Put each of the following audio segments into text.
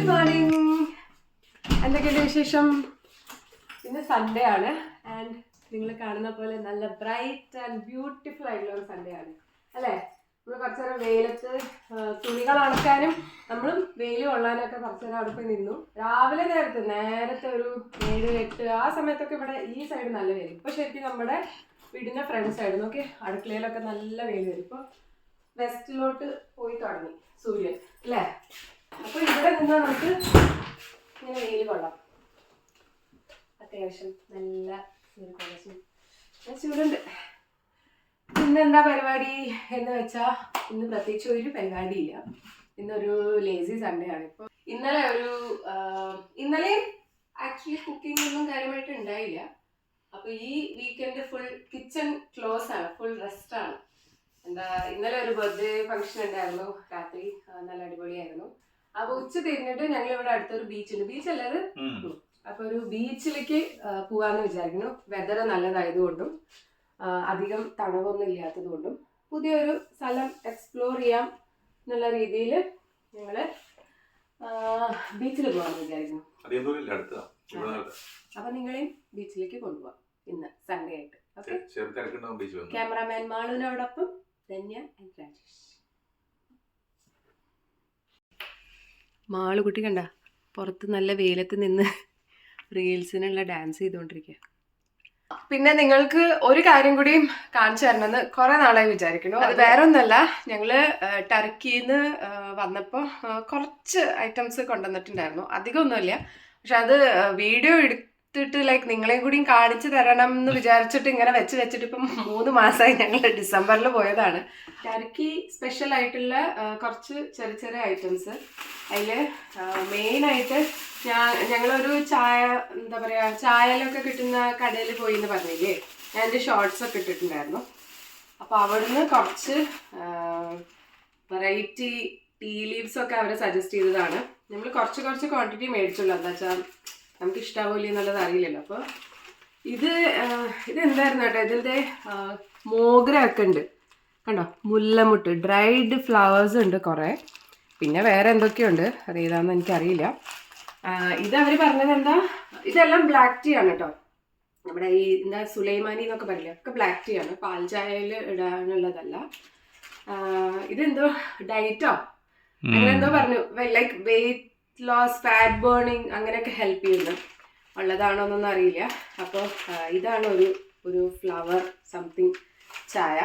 Good morning. എന്തൊക്കെയുണ്ട് വിശേഷം? ഇന്ന് സൺഡേ ആണ് ആൻഡ് നിങ്ങൾ കാണുന്ന പോലെ നല്ല ബ്രൈറ്റ് ആൻഡ് ബ്യൂട്ടിഫുൾ ആയിട്ടുള്ള ഒരു സൺഡേ ആണ് അല്ലേ? നമ്മൾ കുറച്ചു നേരം വെയിലത്ത് തുണികൾ ഉണക്കാനും നമ്മളും വെയിൽ കൊള്ളാനൊക്കെ കുറച്ചു നേരം അവിടെ പോയി നിന്നു. രാവിലെ നേരത്തെ ഒരു 7-8 ആ സമയത്തൊക്കെ ഇവിടെ ഈ സൈഡ് നല്ല വെയിൽ. ഇപ്പോൾ ശരിക്കും നമ്മുടെ വീടിൻ്റെ ഫ്രണ്ട് സൈഡ് നോക്കി അടുക്കളയിലൊക്കെ നല്ല വെയിൽ വരും. ഇപ്പോൾ വെസ്റ്റിലോട്ട് പോയി തുടങ്ങി സൂര്യൻ അല്ലേ? അപ്പോൾ ഇവിടെ നിന്നാൽ നമുക്ക് ഇങ്ങനെ വെയിൽ കൊള്ളാം. അത്യാവശ്യം നല്ല ചൂടുണ്ട്. ഇന്നെന്താ പരിപാടി എന്ന് വെച്ചാൽ ഇന്ന് പ്രത്യേകിച്ച് ഒരു പരിപാടിയില്ല. ഇന്നൊരു ലേസി സൺഡേ ആണ്. ഇപ്പോൾ ഇന്നലെയും ആക്ച്വലി കുക്കിംഗ് ഒന്നും കാര്യമായിട്ട് ഉണ്ടായില്ല. അപ്പോൾ ഈ വീക്കെൻഡ് ഫുൾ കിച്ചൺ ക്ലോസ് ആണ്, ഫുൾ റെസ്റ്റ് ആണ്. ഇന്നലെ ഒരു ബർത്ത്ഡേ ഫംഗ്ഷൻ ഉണ്ടായിരുന്നു രാത്രി, നല്ല അടിപൊളിയായിരുന്നു. അപ്പൊ ഉച്ച തിരിഞ്ഞിട്ട് ഞങ്ങൾ ഇവിടെ അടുത്തൊരു ബീച്ചുണ്ട്, ബീച്ചല്ലത്, അപ്പൊ ഒരു ബീച്ചിലേക്ക് പോവാന്ന് വിചാരിക്കുന്നു. വെതർ നല്ലതായതുകൊണ്ടും അധികം തണവൊന്നും ഇല്ലാത്തത് കൊണ്ടും പുതിയൊരു സ്ഥലം എക്സ്പ്ലോർ ചെയ്യാം എന്നുള്ള രീതിയിൽ ഞങ്ങള് ബീച്ചിൽ പോകാന്ന് വിചാരിക്കുന്നു. അപ്പൊ നിങ്ങളെയും ബീച്ചിലേക്ക് കൊണ്ടുപോവാം ഇന്ന് സൺഡേ ആയിട്ട്. ഓക്കെ, ക്യാമറാമാൻ മാളുവിനോടൊപ്പം ധന്യ ആൻഡ് രാജേഷ്. മാളുകുട്ടി കണ്ട പുറത്ത് നല്ല വെയിലത്ത് നിന്ന് റീൽസിനുള്ള ഡാൻസ് ചെയ്തുകൊണ്ടിരിക്കുക. പിന്നെ നിങ്ങൾക്ക് ഒരു കാര്യം കൂടിയും കാണിച്ചു തരണമെന്ന് കുറെ നാളായി വിചാരിക്കുന്നു. അത് വേറെ ഒന്നല്ല, ഞങ്ങള് ടർക്കിന്ന് വന്നപ്പോൾ കുറച്ച് ഐറ്റംസ് കൊണ്ടുവന്നിട്ടുണ്ടായിരുന്നു. അധികം ഒന്നുമില്ല, പക്ഷെ അത് വീഡിയോ എടുത്തിട്ട് ലൈക്ക് നിങ്ങളെയും കൂടിയും കാണിച്ചു തരണം എന്ന് വിചാരിച്ചിട്ട് ഇങ്ങനെ വെച്ചിട്ട് ഇപ്പം 3 മാസമായി. ഞങ്ങൾ ഡിസംബറിൽ പോയതാണ്. ടർക്കി സ്പെഷ്യൽ ആയിട്ടുള്ള കുറച്ച് ചെറിയ ഐറ്റംസ്. അതിൽ മെയിനായിട്ട് ഞങ്ങളൊരു എന്താ പറയുക, ചായയിലൊക്കെ കിട്ടുന്ന കടയിൽ പോയി എന്ന് പറഞ്ഞില്ലേ, ഞാൻ എൻ്റെ ഷോർട്സ് ഒക്കെ ഇട്ടിട്ടുണ്ടായിരുന്നു. അപ്പോൾ അവിടുന്ന് കുറച്ച് വെറൈറ്റി ടീ ലീവ്സ് ഒക്കെ അവർ സജസ്റ്റ് ചെയ്തതാണ്. നമ്മൾ കുറച്ച് ക്വാണ്ടിറ്റി മേടിച്ചുള്ളൂ, എന്താ വെച്ചാൽ നമുക്ക് ഇഷ്ടാവില്ല എന്നുള്ളത് അറിയില്ലല്ലോ. അപ്പോൾ ഇത് എന്തായിരുന്നു കേട്ടോ, ഇതിൻ്റെ മോഗ്ര ഒക്കെ ഉണ്ട് കണ്ടോ, മുല്ലമുട്ട്, ഡ്രൈഡ് ഫ്ലവേഴ്സ് ഉണ്ട് കുറേ, പിന്നെ വേറെ എന്തൊക്കെയുണ്ട്, അത് ഏതാണെന്ന് എനിക്കറിയില്ല. ഇത് അവർ പറഞ്ഞത് എന്താ, ഇതെല്ലാം ബ്ലാക്ക് ടീ ആണ് കേട്ടോ. നമ്മുടെ ഈ എന്താ സുലൈമാനി എന്നൊക്കെ പറയില്ലേ, ഒക്കെ ബ്ലാക്ക് ടീ ആണ്, പാൽ ചായയിൽ ഇടാനുള്ളതല്ല. ഇതെന്തോ ഡയറ്റോ അങ്ങനെ എന്തോ പറഞ്ഞു, like weight loss, fat burning അങ്ങനെയൊക്കെ ഹെൽപ്പ് ചെയ്യുന്നു. ഉള്ളതാണോ എന്നൊന്നും അറിയില്ല. അപ്പോൾ ഇതാണ് ഒരു ഫ്ലവർ സംതിങ് ചായ.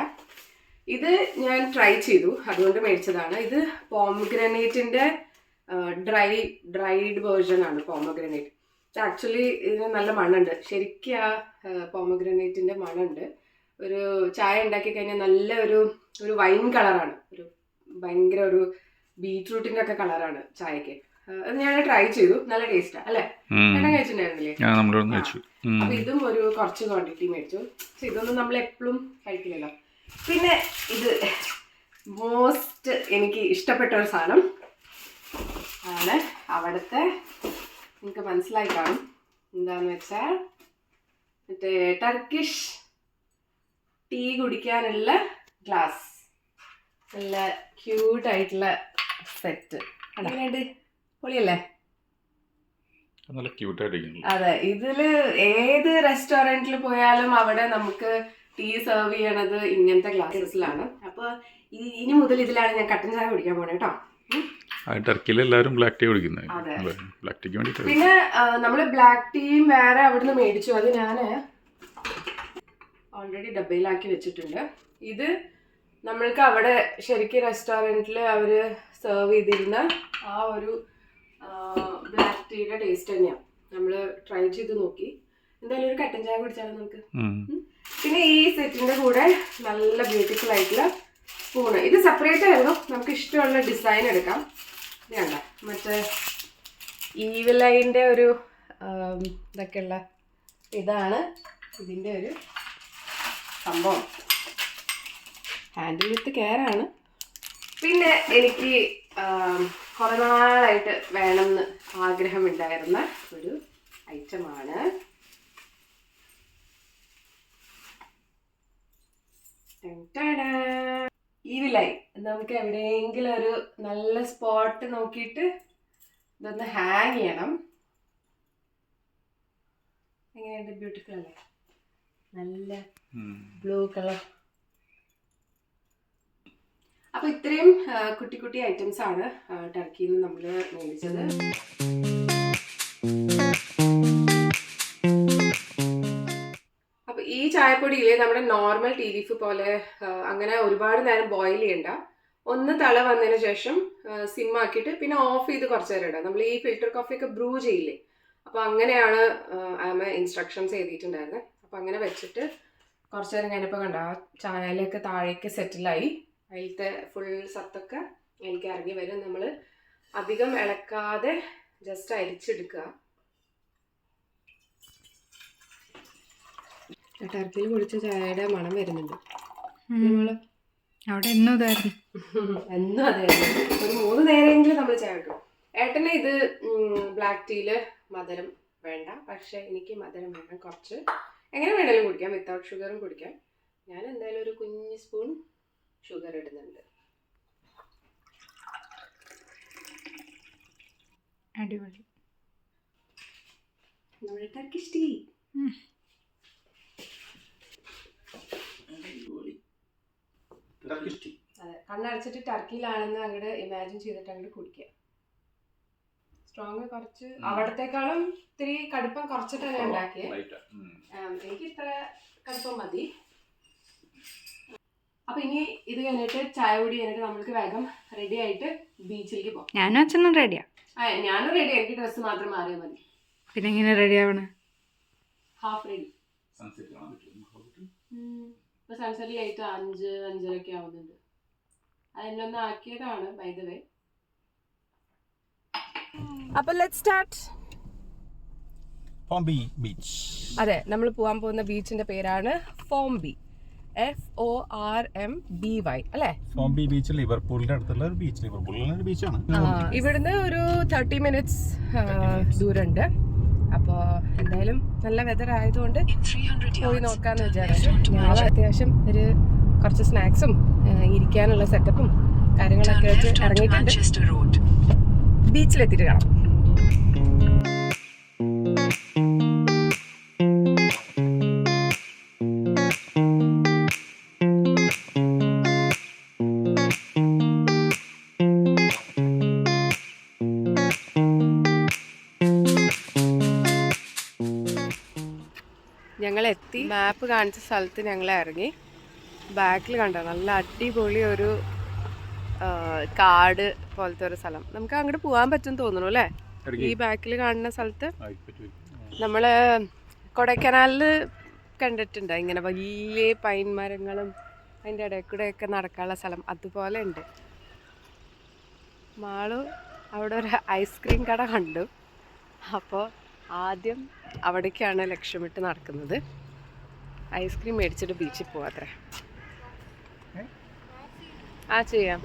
ഇത് ഞാൻ ട്രൈ ചെയ്തു, അതുകൊണ്ട് മേടിച്ചതാണ്. ഇത് പോമഗ്രനേറ്റിൻ്റെ ഡ്രൈഡ് വേർഷൻ ആണ് പോമഗ്രനേറ്റ്. ആക്ച്വലി ഇതിന് നല്ല മണമുണ്ട്, ശരിക്കും ആ പോമഗ്രനേറ്റിൻ്റെ മണമുണ്ട്. ഒരു ചായ ഉണ്ടാക്കി കഴിഞ്ഞാൽ നല്ല ഒരു വൈൻ കളറാണ്, ഭയങ്കര ഒരു ബീറ്റ്റൂട്ടിൻ്റെ ഒക്കെ കളറാണ് ചായക്ക്. അത് ഞാൻ ട്രൈ ചെയ്തു, നല്ല ടേസ്റ്റാ അല്ലേ? എണ്ണം കഴിച്ചിട്ടുണ്ടായിരുന്നില്ലേ? അപ്പൊ ഇതും ഒരു കുറച്ച് ക്വാണ്ടിറ്റി മേടിച്ചു. പക്ഷെ ഇതൊന്നും നമ്മൾ എപ്പോഴും കഴിക്കില്ലല്ലോ. പിന്നെ ഇത് മോസ്റ്റ് എനിക്ക് ഇഷ്ടപ്പെട്ട ഒരു സാധനം ആണ്. അവിടുത്തെ നിങ്ങൾക്ക് മനസ്സിലായി കാണും എന്താന്ന് വെച്ചാൽ, മറ്റേ ടർക്കിഷ് ടീ കുടിക്കാനുള്ള ഗ്ലാസ്, നല്ല ക്യൂട്ടായിട്ടുള്ള സെറ്റ്. അങ്ങനെയുണ്ട്, പൊളിയല്ലേ? അതെ, ഇതില് ഏത് റെസ്റ്റോറൻറ്റിൽ പോയാലും അവിടെ നമുക്ക് ടീ സെർവ് ചെയ്യണത് ഇങ്ങനത്തെ ഗ്ലാസസിലാണ്. അപ്പൊ ഇനി മുതൽ ഇതിലാണ് ഞാൻ കട്ടൻ ചായ കുടിക്കാൻ പോണേ കേട്ടോ. ടർക്കിയിൽ എല്ലാവരും ബ്ലാക്ക് ടീ കുടിക്കുന്നത്. പിന്നെ നമ്മള് ബ്ലാക്ക് ടീയും വേറെ അവിടുന്ന് മേടിച്ചു. അത് ഞാൻ ഓൾറെഡി ഡബയിലാക്കി വെച്ചിട്ടുണ്ട്. ഇത് നമ്മൾക്ക് അവിടെ ശരിക്കും റെസ്റ്റോറൻറ്റിൽ അവർ സെർവ് ചെയ്തിരുന്ന ആ ഒരു ബ്ലാക്ക് ടീയുടെ ടേസ്റ്റ് തന്നെയാണ്. നമ്മൾ ട്രൈ ചെയ്ത് നോക്കി. എന്തായാലും ഒരു കട്ടൻ ചായ കുടിച്ചാലോ നമുക്ക്. പിന്നെ ഈ സെറ്റിന്റെ കൂടെ നല്ല ബ്യൂട്ടിഫുൾ ആയിട്ടുള്ള സ്പൂണ്. ഇത് സെപ്പറേറ്റ് ആയിരുന്നു, നമുക്ക് ഇഷ്ടമുള്ള ഡിസൈൻ എടുക്കാം. വേണ്ട, മറ്റേ ഈവിലൈൻ്റെ ഒരു ഇതൊക്കെയുള്ള ഇതാണ് ഇതിൻ്റെ ഒരു സംഭവം. ഹാൻഡിൽ വിത്ത് കെയറാണ്. പിന്നെ എനിക്ക് കുറേ നാളായിട്ട് വേണമെന്ന് ആഗ്രഹമുണ്ടായിരുന്ന ഒരു ഐറ്റമാണ് ഈവിലൈ. നമുക്ക് എവിടെയെങ്കിലും ഒരു നല്ല സ്പോട്ട് നോക്കിയിട്ട് ഇതൊന്ന് ഹാങ് ചെയ്യണം. എങ്ങനെയുണ്ട്? ബ്യൂട്ടിഫുൾ അല്ലേ? നല്ല ബ്ലൂ കളർ. അപ്പൊ ഇത്രയും കുട്ടി കുട്ടി ഐറ്റംസ് ആണ് ടർക്കിയിൽ നിന്ന് നമ്മൾ മേടിച്ചത്. അപ്പൊ ഈ ചായപ്പൊടിയില് നമ്മുടെ നോർമൽ ടീ ലീഫ് പോലെ അങ്ങനെ ഒരുപാട് നേരം ബോയിൽ ചെയ്യണ്ട. ഒന്ന് തള വന്നതിന് ശേഷം സിം ആക്കിയിട്ട് പിന്നെ ഓഫ് ചെയ്ത് കുറച്ച് നേരം ഇടാം. നമ്മൾ ഈ ഫിൽറ്റർ കോഫി ഒക്കെ ബ്രൂ ചെയ്യില്ലേ, അപ്പൊ അങ്ങനെയാണ് ആമ ഇൻസ്ട്രക്ഷൻസ് എഴുതിയിട്ടുണ്ടായിരുന്നത്. അപ്പൊ അങ്ങനെ വെച്ചിട്ട് കുറച്ച് നേരം കഴിഞ്ഞപ്പോൾ കണ്ട ആ ചായയിലൊക്കെ താഴേക്ക് സെറ്റിലായി. അതിലത്തെ ഫുൾ സത്തൊക്കെ എനിക്ക് ഇറങ്ങി വരും. നമ്മൾ അധികം ഇളക്കാതെ ജസ്റ്റ് അരിച്ചെടുക്കുക. ടർക്കിയിൽ കുടിച്ച ചായയുടെ മണം വരുന്നുണ്ട്. അവിടെ എന്നും ഇതായിരുന്നു. എന്നും അതായിരുന്നു. ഒരു 3 നേരമെങ്കിലും നമ്മൾ ചായ വെക്കണം. ഏട്ടന് ഇത് ബ്ലാക്ക് ടീയിൽ മധുരം വേണ്ട, പക്ഷെ എനിക്ക് മധുരം വേണം കുറച്ച്. എങ്ങനെ വേണമെങ്കിലും കുടിക്കാം, വിത്തൗട്ട് ഷുഗറും കുടിക്കാം. ഞാൻ എന്തായാലും ഒരു കുഞ്ഞ് സ്പൂൺ ഷുഗർ ഇടുന്നുണ്ട്. അടിപൊളി. നമ്മുടെ ടർക്കിഷ് ടീ. അതെ, കണ്ണടച്ചിട്ട് ടർക്കിയിലാണെന്ന് അങ്ങോട്ട് ഇമാജിൻ ചെയ്തിട്ട് അങ്ങോട്ട് കുടിക്കുക. സ്ട്രോങ് കുറച്ച് അവിടത്തെക്കാളും ഇത്തിരി കടുപ്പം കുറച്ചിട്ടാണ് ഉണ്ടാക്കിയത്. എനിക്ക് ഇത്ര കടുപ്പം മതി. അപ്പൊ ഇനി ഇത് കഴിഞ്ഞിട്ട് ചായ കുടി കഴിഞ്ഞിട്ട് നമ്മൾക്ക് വേഗം റെഡി ആയിട്ട് ബീച്ചിലേക്ക് പോകാം. ഞാനും അച്ഛനും റെഡിയാ. ഞാനും റെഡി. എനിക്ക് ഡ്രസ്സ് മാത്രം മാറിയാൽ മതി. പിന്നെ എങ്ങനെ റെഡി ആവണേ? Half ready. ഇപ്പൊ സൺസെറ്റ് ലൈറ്റ് 5-5:30 ആവുന്നുണ്ട്. അതിലൊന്ന് ആക്കിയതാണ് ബൈ ദ വേ. അപ്പൊ ലെറ്റ്സ് സ്റ്റാർട്ട്. ഫോംബി ബീച്ച്. അതെ, നമ്മൾ പോകാൻ പോകുന്ന ബീച്ചിന്റെ പേരാണ് ഫോംബി. FORMBY അല്ലേ? ഫോംബി ബീച്ച് ലിവർപൂളിന്റെ അടുത്തുള്ള ഒരു ബീച്ച്. ലിവർപൂളിലെ ഒരു ബീച്ചാണ്. ഇവിടുന്ന് ഒരു 30 മിനിറ്റ്സ് ദൂരമുണ്ട്. അപ്പോൾ എന്തായാലും നല്ല വെതർ ആയതുകൊണ്ട് പോയി നോക്കാന്ന് വിചാരിച്ചു. ഞങ്ങൾ അത്യാവശ്യം ഒരു കുറച്ച് സ്നാക്സും ഇരിക്കാനുള്ള സെറ്റപ്പും കാര്യങ്ങളൊക്കെ വെച്ച് ഇറങ്ങിയിട്ടുണ്ട്. ബീച്ചിലെത്തിയിട്ട് കാണാം. ഞങ്ങളെത്തി. മാപ്പ് കാണിച്ച സ്ഥലത്ത് ഞങ്ങൾ ഇറങ്ങി. ബാക്കിൽ കണ്ടോ നല്ല അടിപൊളി ഒരു കാട് പോലത്തെ ഒരു സ്ഥലം. നമുക്ക് അങ്ങോട്ട് പോകാൻ പറ്റും തോന്നുന്നു അല്ലേ? ഈ ബാക്കിൽ കാണുന്ന സ്ഥലത്ത് നമ്മള് കൊടൈക്കനാലിൽ കണ്ടിട്ടുണ്ട് ഇങ്ങനെ വലിയ പൈൻ മരങ്ങളും അതിൻ്റെ ഇടയിൽ കൂടെയൊക്കെ നടക്കാനുള്ള സ്ഥലം. അതുപോലെ ഉണ്ട്. മാളു അവിടെ ഒരു ഐസ്ക്രീം കട കണ്ടു. അപ്പോൾ ആദ്യം അവിടേക്കാണ് ലക്ഷ്യമിട്ട് നടക്കുന്നത്. ഐസ്ക്രീം മേടിച്ചിട്ട് ബീച്ചിൽ പോവാത്രേ. ചെയ്യാം.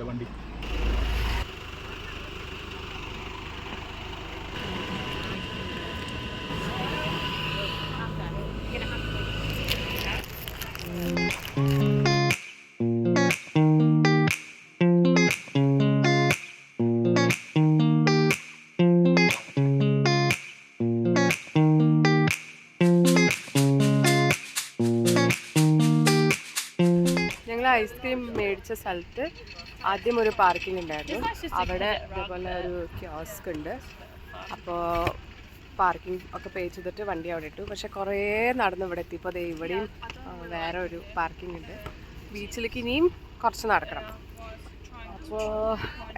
ഐസ്ക്രീം മേടിച്ച സ്ഥലത്ത് ആദ്യം ഒരു പാർക്കിംഗ് ഉണ്ടായിരുന്നു. അവിടെ ഇതേപോലെ ഒരു കിയോസ്ക് ഉണ്ട്. അപ്പോൾ പാർക്കിംഗ് ഒക്കെ പേ ചെയ്തിട്ട് വണ്ടി അവിടെ ഇട്ടു. പക്ഷെ കുറേ നടന്ന് ഇവിടെ എത്തിയപ്പോൾ അതേ ഇവിടെയും വേറെ ഒരു പാർക്കിംഗ് ഉണ്ട്. ബീച്ചിലേക്ക് ഇനിയും കുറച്ച് നടക്കണം. അപ്പോൾ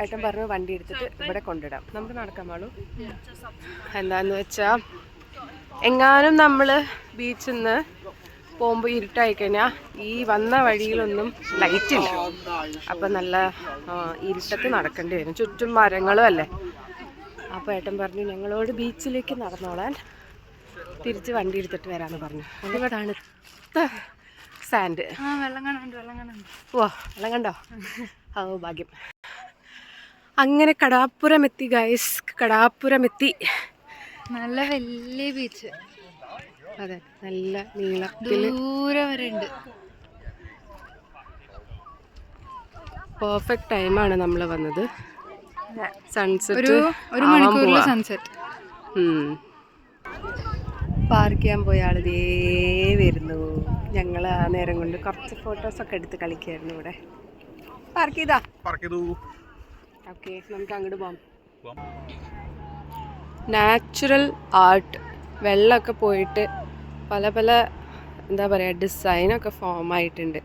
ഏട്ടൻ പറഞ്ഞു വണ്ടി എടുത്തിട്ട് ഇവിടെ കൊണ്ടിടാം. നമുക്ക് നടക്കാൻ പാടുള്ളൂ. എന്താണെന്ന് വെച്ചാൽ എങ്ങാനും നമ്മൾ ബീച്ചിൽ നിന്ന് പോകുമ്പോൾ ഇരുട്ടായി കഴിഞ്ഞാൽ ഈ വന്ന വഴിയിലൊന്നും ലൈറ്റില്ല. അപ്പം നല്ല ഇരുട്ടത്ത് നടക്കേണ്ടി വരും. ചുറ്റും മരങ്ങളും അല്ലേ. അപ്പോൾ ഏട്ടൻ പറഞ്ഞു ഞങ്ങളോട് ബീച്ചിലേക്ക് നടന്നോളാൻ, തിരിച്ച് വണ്ടി എടുത്തിട്ട് വരാമെന്ന് പറഞ്ഞു. ഇവിടെ തണുത്ത സാൻഡ്. വെള്ളം കാണാണ്ട്. ഓ, വെള്ളം കണ്ടോ? ഓ ഭാഗ്യം. അങ്ങനെ കടാപ്പുരം എത്തി ഗൈസ്. കടാപ്പുരം എത്തി. നല്ല വലിയ ബീച്ച്. അതെ, നല്ല നീളത്തിൽ ദൂരം വരെ ഉണ്ട്. പെർഫെക്റ്റ് ടൈമാണ് നമ്മൾ വന്നത്. സൺസെറ്റ് ഒരു മണിക്കൂറിൽ സൺസെറ്റ്. പാർക്ക് ചെയ്യാൻ പോയ ആൾ ദേ വരുന്നു. ഞങ്ങൾ ആ നേരം കൊണ്ട് കുറച്ച് ഫോട്ടോസൊക്കെ എടുത്ത് കളിക്കായിരുന്നു ഇവിടെ. പാർക്ക് ചെയ്താ ഓക്കെ, നമുക്ക് അങ്ങോട്ട് പോകാം. നാച്ചുറൽ ആർട്ട്, വെള്ളമൊക്കെ പോയിട്ട് പല പല എന്താ പറയുക ഡിസൈനൊക്കെ ഫോം ആയിട്ടുണ്ട്.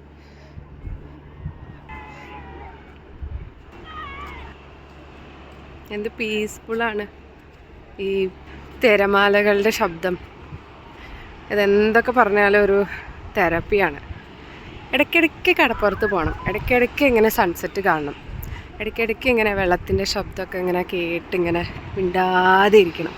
എന്ത് പീസ്ഫുള്ളാണ് ഈ തിരമാലകളുടെ ശബ്ദം. ഇതെന്തൊക്കെ പറഞ്ഞാലും ഒരു തെറപ്പിയാണ്. ഇടയ്ക്കിടയ്ക്ക് കടപ്പുറത്ത് പോകണം, ഇടയ്ക്കിടയ്ക്ക് ഇങ്ങനെ സൺസെറ്റ് കാണണം, ഇടയ്ക്കിടയ്ക്ക് ഇങ്ങനെ വെള്ളത്തിൻ്റെ ശബ്ദമൊക്കെ ഇങ്ങനെ കേട്ടിങ്ങനെ മിണ്ടാതെ ഇരിക്കണം.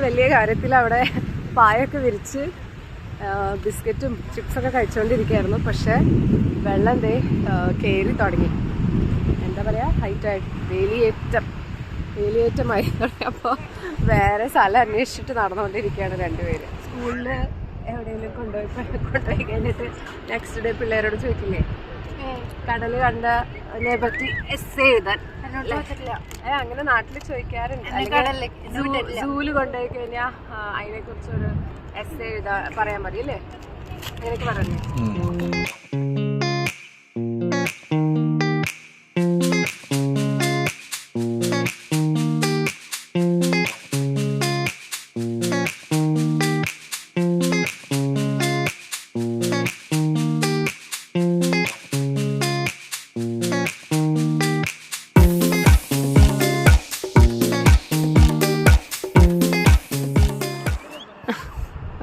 വലിയ കാര്യത്തിൽ അവിടെ പായൊക്കെ വിരിച്ച് ബിസ്ക്കറ്റും ചിപ്സൊക്കെ കഴിച്ചുകൊണ്ടിരിക്കുകയായിരുന്നു. പക്ഷേ വെള്ളം ദേ കയറി തുടങ്ങി. എന്താ പറയുക, ഹൈറ്റായിട്ട് വേലിയേറ്റമായി തുടങ്ങി. അപ്പോൾ വേറെ സ്ഥലം അന്വേഷിച്ചിട്ട് നടന്നുകൊണ്ടിരിക്കുകയാണ് രണ്ടുപേര്. സ്കൂളിൽ എവിടെയെങ്കിലും കൊണ്ടുപോയി കഴിഞ്ഞിട്ട് നെക്സ്റ്റ് ഡേ പിള്ളേരോട് ചോദിക്കില്ലേ കടൽ കണ്ടതിനെ പറ്റി എസ്സേ എഴുതാൻ. അങ്ങനെ നാട്ടിൽ ചോദിക്കാറുണ്ട്. സൂല് കൊണ്ടുപോയി കഴിഞ്ഞാൽ അതിനെ കുറിച്ചൊരു എസ്സേ പറയാൻ മതി അല്ലേ, അങ്ങനെയൊക്കെ പറഞ്ഞു.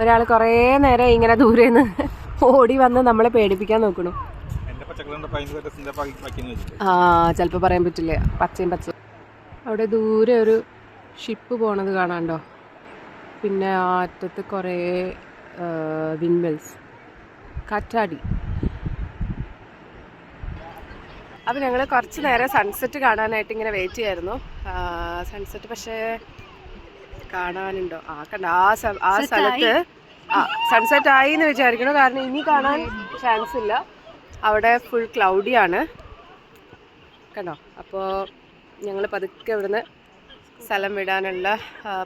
ഒരാൾ കുറേ നേരം ഇങ്ങനെ ദൂരെ നിന്ന് ഓടി വന്ന് നമ്മളെ പേടിപ്പിക്കാൻ നോക്കണു. ചിലപ്പോൾ പറയാൻ പറ്റില്ല. പച്ചയും പച്ച. അവിടെ ദൂരെ ഒരു ഷിപ്പ് പോണത് കാണാണ്ടോ. പിന്നെ ആ അറ്റത്ത് കുറേ വിൻഡ്മിൽസ്, കാറ്റാടി. അപ്പം ഞങ്ങൾ കുറച്ച് നേരം സൺസെറ്റ് കാണാനായിട്ട് ഇങ്ങനെ വെയിറ്റ് ചെയ്യായിരുന്നു. സൺസെറ്റ് പക്ഷേ കാണാനുണ്ടോ? കണ്ട ആ സ്ഥലത്ത് സൺസെറ്റ് ആയി എന്ന് വിചാരിക്കണം. കാരണം ഇനി കാണാൻ ചാൻസ് ഇല്ല, അവിടെ ഫുൾ ക്ലൗഡിയാണ്. കണ്ടോ? അപ്പോൾ ഞങ്ങൾ പതുക്കെ ഇവിടുന്ന് സ്ഥലം വിടാനുള്ള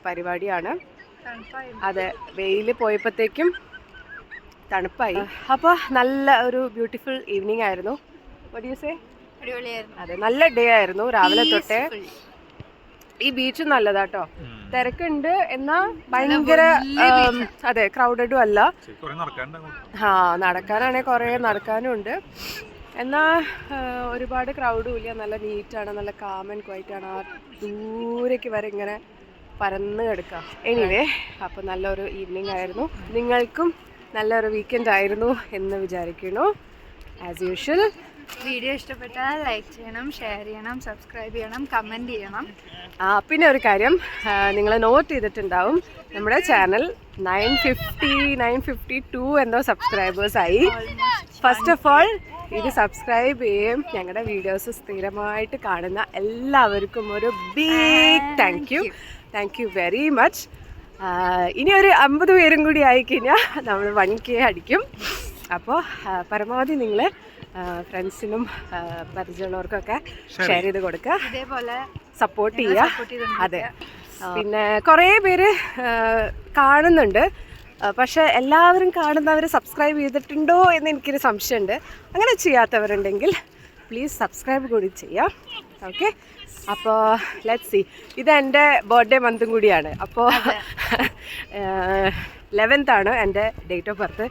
പരിപാടിയാണ്. അതെ, വെയിൽ പോയപ്പോഴത്തേക്കും തണുപ്പായി. അപ്പോൾ നല്ല ഒരു ബ്യൂട്ടിഫുൾ ഈവനിങ് ആയിരുന്നു. അതെ, നല്ല ഡേ ആയിരുന്നു രാവിലെ തൊട്ടേ. ഈ ബീച്ച് നല്ലതാട്ടോ, തിരക്കുണ്ട് എന്നാ ഭയങ്കര അതെ ക്രൗഡഡും അല്ല. നടക്കാനാണെങ്കിൽ കുറേ നടക്കാനും ഉണ്ട്, എന്നാ ഒരുപാട് ക്രൗഡും ഇല്ല. നല്ല നീറ്റാണ്, നല്ല കാം ആൻഡ് ക്വൈറ്റ് ആണ്. ആ ദൂരേക്ക് വരെ ഇങ്ങനെ പരന്ന് കിടക്കാം. എനിവേ, അപ്പോൾ നല്ലൊരു ഈവനിങ് ആയിരുന്നു. നിങ്ങൾക്കും നല്ലൊരു വീക്കെൻഡ് ആയിരുന്നു എന്ന് വിചാരിക്കുന്നു. ആസ് യൂഷ്വൽ വീഡിയോ ഇഷ്ടപ്പെട്ടാൽ ലൈക്ക് ചെയ്യണം, ഷെയർ ചെയ്യണം, സബ്സ്ക്രൈബ് ചെയ്യണം, കമൻറ്റ് ചെയ്യണം. പിന്നെ ഒരു കാര്യം നിങ്ങൾ നോട്ട് ചെയ്തിട്ടുണ്ടാവും, നമ്മുടെ ചാനൽ 952 എന്തോ സബ്സ്ക്രൈബേഴ്സായി. ഫസ്റ്റ് ഓഫ് ഓൾ ഇത് സബ്സ്ക്രൈബ് ചെയ്യും. ഞങ്ങളുടെ വീഡിയോസ് സ്ഥിരമായിട്ട് കാണുന്ന എല്ലാവർക്കും ഒരു big thank you very much. ഇനി ഒരു 50 പേരും കൂടി ആയിക്കഴിഞ്ഞാൽ നമ്മൾ 1K അടിക്കും. അപ്പോൾ പരമാവധി നിങ്ങൾ ഫ്രണ്ട്സിനും പരിചയമുള്ളവർക്കൊക്കെ ഷെയർ ചെയ്ത് കൊടുക്കുക, ഇതേപോലെ സപ്പോർട്ട് ചെയ്യുക. അതെ, പിന്നെ കുറേ പേര് കാണുന്നുണ്ട്, പക്ഷെ എല്ലാവരും കാണുന്നവർ സബ്സ്ക്രൈബ് ചെയ്തിട്ടുണ്ടോ എന്ന് എനിക്കൊരു സംശയമുണ്ട്. അങ്ങനെ ചെയ്യാത്തവരുണ്ടെങ്കിൽ പ്ലീസ് സബ്സ്ക്രൈബ് കൂടി ചെയ്യാം. ഓക്കെ, അപ്പോൾ ലെറ്റ്സ് സി. ഇതെൻ്റെ ബർത്ത്ഡേ മന്തും കൂടിയാണ്. അപ്പോൾ 11th ആണ് എൻ്റെ ഡേറ്റ് ഓഫ് ബർത്ത്.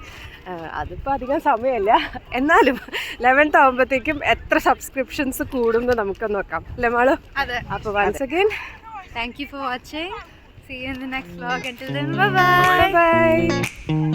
അതിപ്പോൾ അധികം സമയമില്ല, എന്നാലും 11th ആകുമ്പോഴത്തേക്കും എത്ര സബ്സ്ക്രിപ്ഷൻസ് കൂടുമെന്ന് നമുക്കൊന്ന് നോക്കാം അല്ലേ മാളു? അതെ. അപ്പോൾ once again thank you for watching. See you in the next vlog. Until then, bye bye. By.